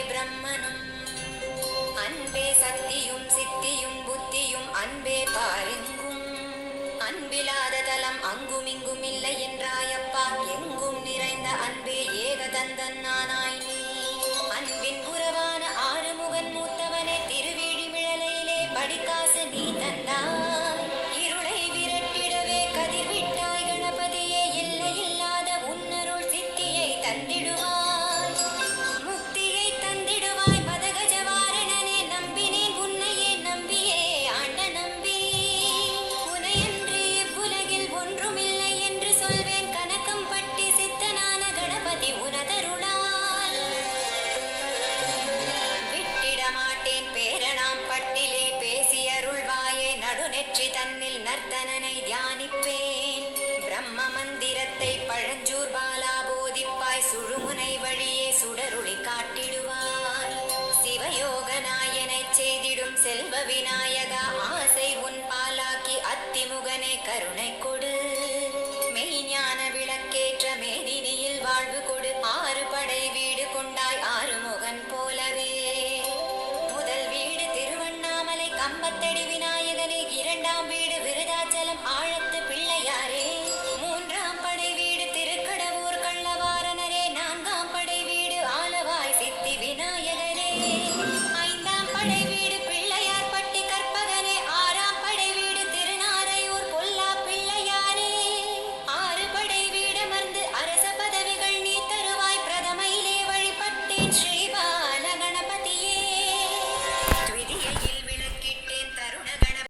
பிரம்மனும் அன்பே சக்தியும் சித்தியும் புத்தியும் அன்பே பாருங்கும் அன்பிலாத தலம் அங்கும் இங்கும் இல்லை என்றாயப்பா எங்கும் நிறைந்த அன்பே ஏகதந்தன் நானாய் நீ அன்பின் புறவான ஆறுமுகன் மூத்தவனே திருவிழிமிழலையிலே படிக்காசு நீ தந்தாய் இருளை விரட்டிடவே கதிர்விட்டாய் கணபதியே எல்லையில்லாத உன்னருள் சித்தியை தந்திடுவாய் முக்தியை தந்திடுவாய் மதகஜவாரணனே நம்பினேன் உன்னையே நம்பியே ஆண்ட நம்பி உனையன்று இவ்வுலகில் ஒன்றுமில்லை என்று சொல்வேன் கனகம் பட்டி சித்தனான கணபதி உனதருளால் விட்டிட மாட்டேன் பேரணாம் பட்டிலே பேசி அருள்வாயே நடுநெற்றி தன்னில் நர்த்தனனை தியானிப்பேன் பிரம்ம மந்திரத்தை பழஞ்சூர் பாலா போதிப்பாய் சுழுமுனை வழியே சுடருளி காட்டிடுவாய் சிவயோக நாயனை செய்திடும் செல்வ விநாயகா ஆசை உன் பாலாக்கி அத்திமுகனை கருணை கொடு மெய்ஞான விளக்கேற்ற மேதினியில் வாழ்வு கொடு ஆறு படை வீடு கொண்டாய் ஆறுமுகன் போலவே முதல் வீடு திருவண்ணாமலை கம்பத்தடி விநாயகனே இரண்டாம் வீடு விருதாச்சலம் ஆழ